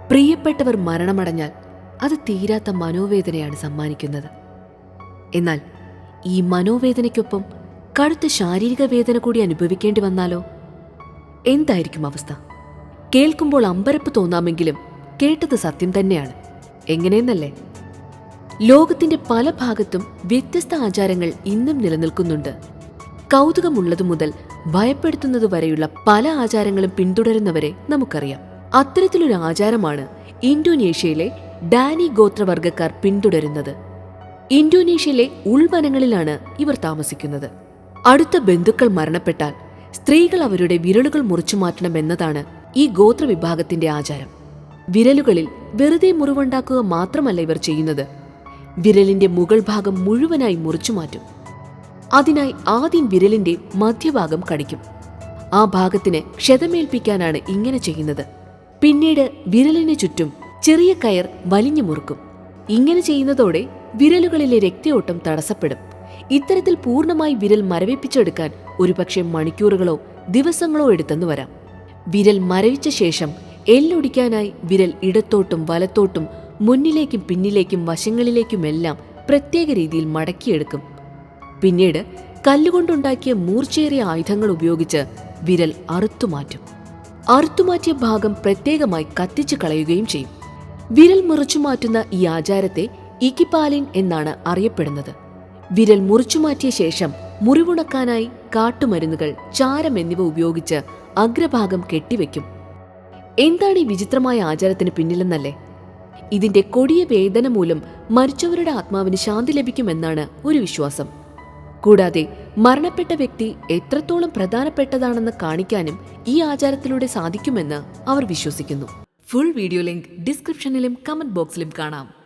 പ്രിയപ്പെട്ടവർ മരണമടഞ്ഞാൽ അത് തീരാത്ത മനോവേദനയാണ് സമ്മാനിക്കുന്നത്. എന്നാൽ ഈ മനോവേദനയ്ക്കൊപ്പം കടുത്ത ശാരീരിക വേദന കൂടി അനുഭവിക്കേണ്ടി വന്നാലോ? എന്തായിരിക്കും അവസ്ഥ? കേൾക്കുമ്പോൾ അമ്പരപ്പ് തോന്നാമെങ്കിലും കേട്ടത് സത്യം തന്നെയാണ്. എങ്ങനെയെന്നല്ലേ? ലോകത്തിന്റെ പല ഭാഗത്തും വ്യത്യസ്ത ആചാരങ്ങൾ ഇന്നും നിലനിൽക്കുന്നുണ്ട്. കൗതുകമുള്ളതു മുതൽ ഭയപ്പെടുത്തുന്നതുവരെയുള്ള പല ആചാരങ്ങളും പിന്തുടരുന്നവരെ നമുക്കറിയാം. അത്തരത്തിലൊരു ആചാരമാണ് ഇന്തോനേഷ്യയിലെ ഡാനി ഗോത്രവർഗക്കാർ പിന്തുടരുന്നത്. ഇന്തോനേഷ്യയിലെ ഉൾവനങ്ങളിലാണ് ഇവർ താമസിക്കുന്നത്. അടുത്ത ബന്ധുക്കൾ മരണപ്പെട്ടാൽ സ്ത്രീകൾ അവരുടെ വിരലുകൾ മുറിച്ചു മാറ്റണമെന്നതാണ് ഈ ഗോത്രവിഭാഗത്തിന്റെ ആചാരം. വിരലുകളിൽ വെറുതെ മുറിവുണ്ടാക്കുക മാത്രമല്ല ഇവർ ചെയ്യുന്നത്, വിരലിന്റെ മുകൾ ഭാഗം മുഴുവനായി മുറിച്ചു മാറ്റും. അതിനായി ആദ്യം വിരലിന്റെ മധ്യഭാഗം കടിക്കും. ആ ഭാഗത്തിന് ക്ഷതമേൽപ്പിക്കാനാണ് ഇങ്ങനെ ചെയ്യുന്നത്. പിന്നീട് വിരലിന് ചുറ്റും ചെറിയ കയർ വലിഞ്ഞു മുറുക്കും. ഇങ്ങനെ ചെയ്യുന്നതോടെ വിരലുകളിലെ രക്തയോട്ടം തടസ്സപ്പെടും. ഇത്തരത്തിൽ പൂർണ്ണമായി വിരൽ മരവിപ്പിച്ചെടുക്കാൻ ഒരുപക്ഷെ മണിക്കൂറുകളോ ദിവസങ്ങളോ എടുത്തെന്നു വരാം. വിരൽ മരവിച്ച ശേഷം എല്ലൊടിക്കാനായി വിരൽ ഇടത്തോട്ടും വലത്തോട്ടും മുന്നിലേക്കും പിന്നിലേക്കും വശങ്ങളിലേക്കുമെല്ലാം പ്രത്യേക രീതിയിൽ മടക്കിയെടുക്കും. പിന്നീട് കല്ലുകൊണ്ടുണ്ടാക്കിയ മൂർച്ചയേറിയ ആയുധങ്ങൾ ഉപയോഗിച്ച് വിരൽ അറുത്തുമാറ്റും. അറുത്തുമാറ്റിയ ഭാഗം പ്രത്യേകമായി കത്തിച്ചു കളയുകയും ചെയ്യും. വിരൽ മുറിച്ചുമാറ്റുന്ന ഈ ആചാരത്തെ ഇകിപാലിൻ എന്നാണ് അറിയപ്പെടുന്നത്. വിരൽ മുറിച്ചുമാറ്റിയ ശേഷം മുറിവുണക്കാനായി കാട്ടുമരുന്നുകൾ, ചാരം എന്നിവ ഉപയോഗിച്ച് അഗ്രഭാഗം കെട്ടിവെക്കും. എന്താണ് ഈ വിചിത്രമായ ആചാരത്തിന് പിന്നിലെന്നല്ലേ? ഇതിന്റെ കൊടിയ വേദന മൂലം മരിച്ചവരുടെ ആത്മാവിന് ശാന്തി ലഭിക്കുമെന്നാണ് ഒരു വിശ്വാസം. കൂടാതെ മരണപ്പെട്ട വ്യക്തി എത്രത്തോളം പ്രധാനപ്പെട്ടതാണെന്ന് കാണിക്കാനും ഈ ആചാരത്തിലൂടെ സാധിക്കുമെന്ന് അവർ വിശ്വസിക്കുന്നു. ഫുൾ വീഡിയോ ലിങ്ക് ഡിസ്ക്രിപ്ഷനിലും കമന്റ് ബോക്സിലും കാണാം.